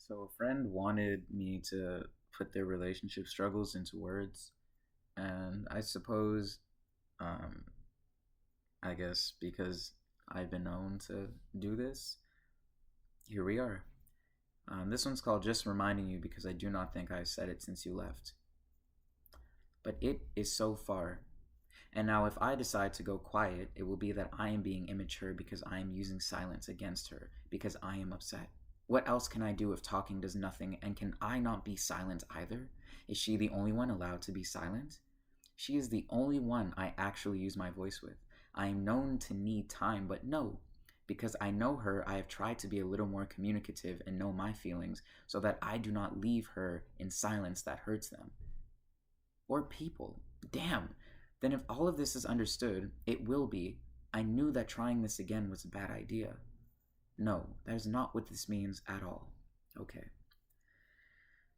So a friend wanted me to put their relationship struggles into words, and I suppose, um, I guess because I've been known to do this, here we are. This one's called Just Reminding You because I do not think I've said it since you left. But it is so far. And now, if I decide to go quiet, it will be that I am being immature because I am using silence against her because I am upset. What else can I do if talking does nothing, and can I not be silent either? Is she the only one allowed to be silent? She is the only one I actually use my voice with. I am known to need time, but no. Because I know her, I have tried to be a little more communicative and know my feelings so that I do not leave her in silence that hurts them. Or people. Damn. Then, if all of this is understood, it will be. I knew that trying this again was a bad idea. No, that is not what this means at all. Okay.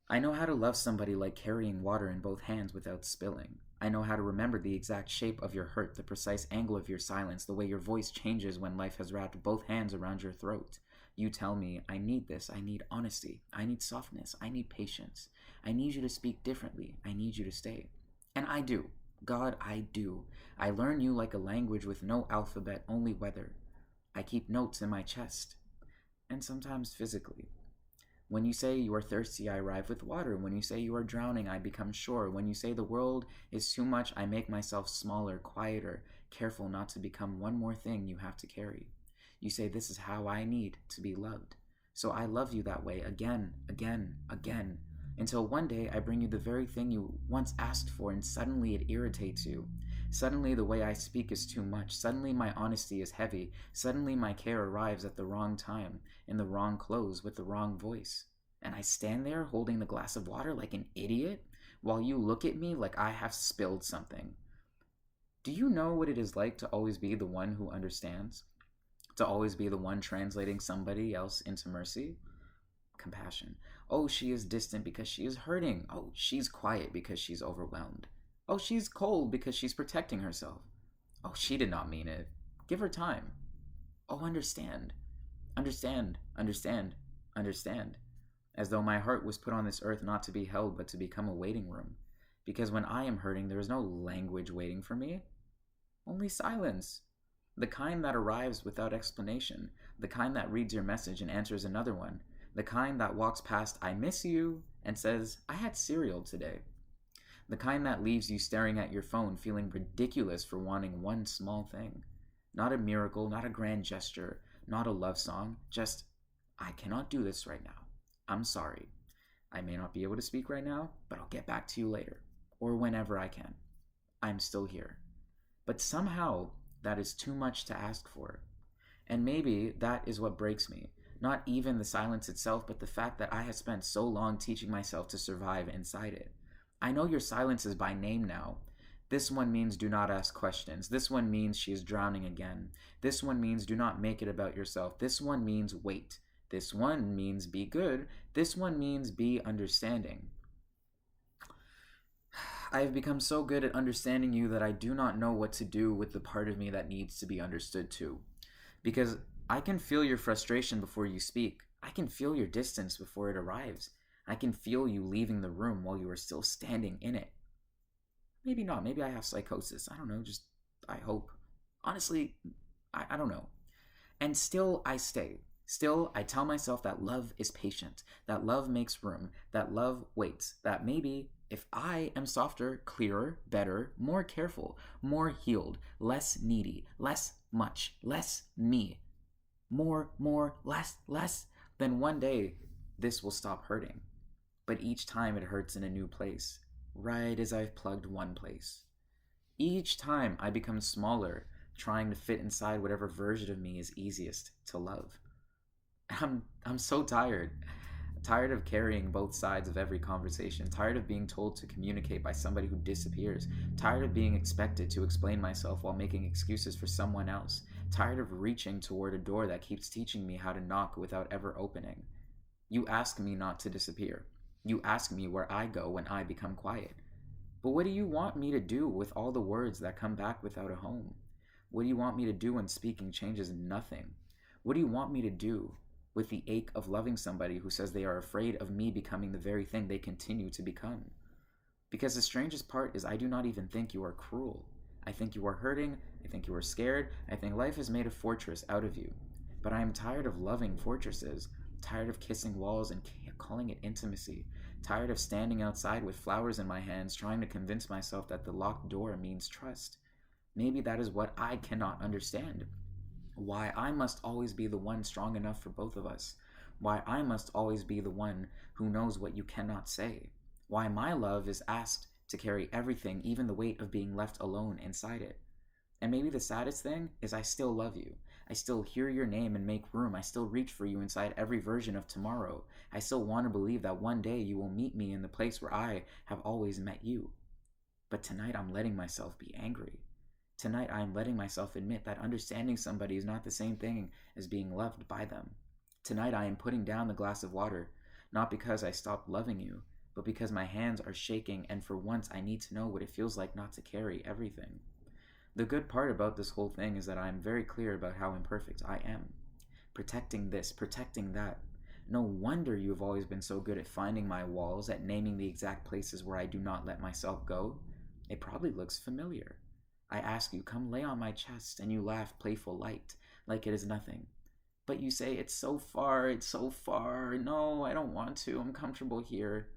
I know how to love somebody like carrying water in both hands without spilling. I know how to remember the exact shape of your hurt, the precise angle of your silence, the way your voice changes when life has wrapped both hands around your throat. You tell me, I need this, I need honesty, I need softness, I need patience. I need you to speak differently, I need you to stay. And I do. God, I do. I learn you like a language with no alphabet, only weather. I keep notes in my chest, and sometimes physically. When you say you are thirsty, I arrive with water. When you say you are drowning, I become sure. When you say the world is too much, I make myself smaller, quieter, careful not to become one more thing you have to carry. You say this is how I need to be loved. So I love you that way again, again, again, until one day I bring you the very thing you once asked for and suddenly it irritates you. Suddenly the way I speak is too much. Suddenly my honesty is heavy. Suddenly my care arrives at the wrong time, in the wrong clothes, with the wrong voice. And I stand there holding the glass of water like an idiot while you look at me like I have spilled something. Do you know what it is like to always be the one who understands? To always be the one translating somebody else into mercy? Compassion. Oh, she is distant because she is hurting. Oh, she's quiet because she's overwhelmed. Oh, she's cold because she's protecting herself. Oh, she did not mean it. Give her time. Oh, understand. Understand, understand, understand. As though my heart was put on this earth not to be held but to become a waiting room. Because when I am hurting, there is no language waiting for me, only silence. The kind that arrives without explanation, the kind that reads your message and answers another one, the kind that walks past I miss you and says I had cereal today, the kind that leaves you staring at your phone feeling ridiculous for wanting one small thing. Not a miracle, not a grand gesture, not a love song, just I cannot do this right now. I'm sorry. I may not be able to speak right now, but I'll get back to you later, or whenever I can. I'm still here. But somehow, that is too much to ask for. And maybe that is what breaks me. Not even the silence itself, but the fact that I have spent so long teaching myself to survive inside it. I know your silence is by name now. This one means do not ask questions. This one means she is drowning again. This one means do not make it about yourself. This one means wait. This one means be good. This one means be understanding. I have become so good at understanding you that I do not know what to do with the part of me that needs to be understood too. Because I can feel your frustration before you speak. I can feel your distance before it arrives. I can feel you leaving the room while you are still standing in it. Maybe not. Maybe I have psychosis. I don't know. Just, I hope. Honestly, I don't know. And still, I stay. Still, I tell myself that love is patient, that love makes room, that love waits, that maybe if I am softer, clearer, better, more careful, more healed, less needy, less much, less me, more, less, then one day this will stop hurting. But each time it hurts in a new place, right as I've plugged one place. Each time I become smaller, trying to fit inside whatever version of me is easiest to love. I'm so tired. Tired of carrying both sides of every conversation. Tired of being told to communicate by somebody who disappears. Tired of being expected to explain myself while making excuses for someone else. Tired of reaching toward a door that keeps teaching me how to knock without ever opening. You ask me not to disappear. You ask me where I go when I become quiet. But what do you want me to do with all the words that come back without a home? What do you want me to do when speaking changes nothing? What do you want me to do with the ache of loving somebody who says they are afraid of me becoming the very thing they continue to become. Because the strangest part is I do not even think you are cruel. I think you are hurting, I think you are scared, I think life has made a fortress out of you. But I am tired of loving fortresses, tired of kissing walls and calling it intimacy, tired of standing outside with flowers in my hands trying to convince myself that the locked door means trust. Maybe that is what I cannot understand. Why I must always be the one strong enough for both of us. Why I must always be the one who knows what you cannot say. Why my love is asked to carry everything, even the weight of being left alone inside it. And maybe the saddest thing is I still love you. I still hear your name and make room. I still reach for you inside every version of tomorrow. I still want to believe that one day you will meet me in the place where I have always met you. But tonight I'm letting myself be angry. Tonight I am letting myself admit that understanding somebody is not the same thing as being loved by them. Tonight I am putting down the glass of water, not because I stopped loving you, but because my hands are shaking and for once I need to know what it feels like not to carry everything. The good part about this whole thing is that I am very clear about how imperfect I am. Protecting this, protecting that. No wonder you have always been so good at finding my walls, at naming the exact places where I do not let myself go. It probably looks familiar. I ask you, come lay on my chest, and you laugh playful light, like it is nothing. But you say, it's so far, no, I don't want to, I'm comfortable here.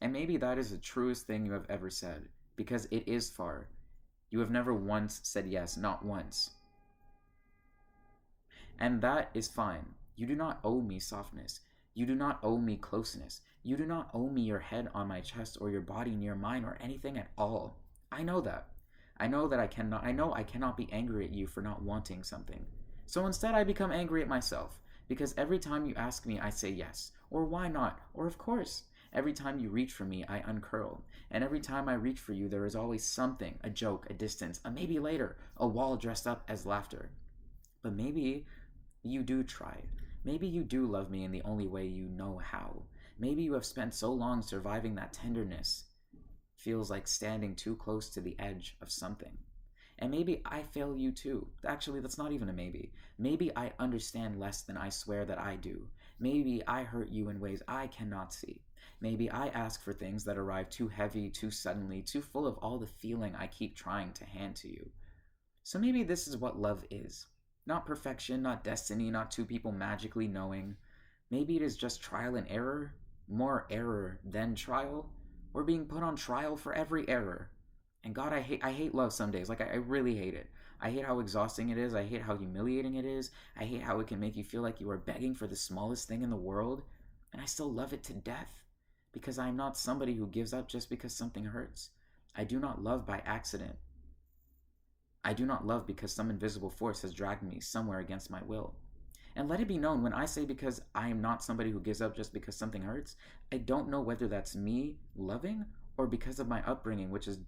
And maybe that is the truest thing you have ever said, because it is far. You have never once said yes, not once. And that is fine. You do not owe me softness. You do not owe me closeness. You do not owe me your head on my chest or your body near mine or anything at all. I know that. I know I cannot be angry at you for not wanting something. So instead I become angry at myself, because every time you ask me I say yes, or why not, or of course. Every time you reach for me I uncurl, and every time I reach for you there is always something, a joke, a distance, a maybe later, a wall dressed up as laughter. But maybe you do try. Maybe you do love me in the only way you know how. Maybe you have spent so long surviving that tenderness. Feels like standing too close to the edge of something. And maybe I fail you too. Actually, that's not even a maybe. Maybe I understand less than I swear that I do. Maybe I hurt you in ways I cannot see. Maybe I ask for things that arrive too heavy, too suddenly, too full of all the feeling I keep trying to hand to you. So maybe this is what love is. Not perfection, not destiny, not two people magically knowing. Maybe it is just trial and error, more error than trial. We're being put on trial for every error. And God, I hate love some days. Like, I really hate it. I hate how exhausting it is. I hate how humiliating it is. I hate how it can make you feel like you are begging for the smallest thing in the world. And I still love it to death. Because I am not somebody who gives up just because something hurts. I do not love by accident. I do not love because some invisible force has dragged me somewhere against my will. And let it be known, when I say because I am not somebody who gives up just because something hurts, I don't know whether that's me loving or because of my upbringing, which has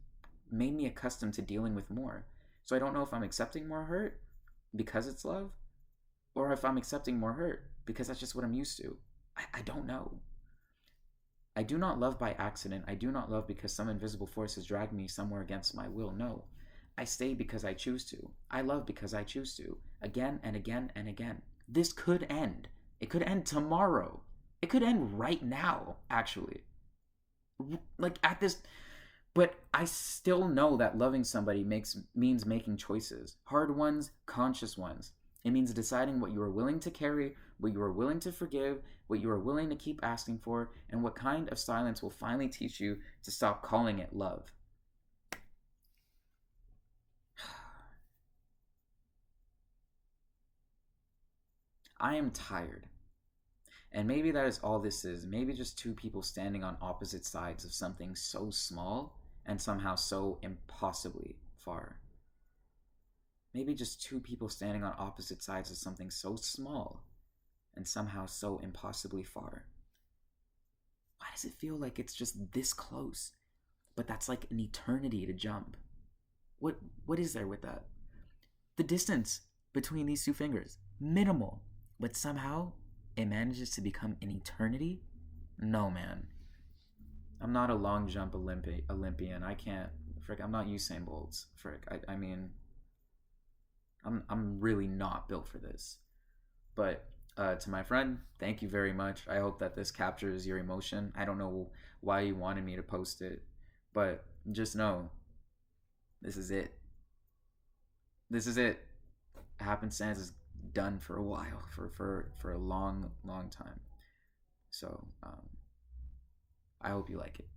made me accustomed to dealing with more. So I don't know if I'm accepting more hurt because it's love, or if I'm accepting more hurt because that's just what I'm used to. I don't know. I do not love by accident. I do not love because some invisible force has dragged me somewhere against my will. No. I stay because I choose to. I love because I choose to. Again and again and again. This could end. It could end tomorrow. It could end right now, actually. Like at this... But I still know that loving somebody means making choices. Hard ones, conscious ones. It means deciding what you are willing to carry, what you are willing to forgive, what you are willing to keep asking for, and what kind of silence will finally teach you to stop calling it love. I am tired. And maybe that is all this is. Maybe just two people standing on opposite sides of something so small and somehow so impossibly far. Maybe just two people standing on opposite sides of something so small and somehow so impossibly far. Why does it feel like it's just this close? But that's like an eternity to jump. What is there with that? The distance between these two fingers, minimal. But somehow, it manages to become an eternity? No, man. I'm not a long jump Olympian. I can't... I'm not Usain Bolt. I mean... I'm really not built for this. But To my friend, thank you very much. I hope that this captures your emotion. I don't know why you wanted me to post it, but just know this is it. This is it. Happenstance is done for a while, for a long, long time. So I hope you like it.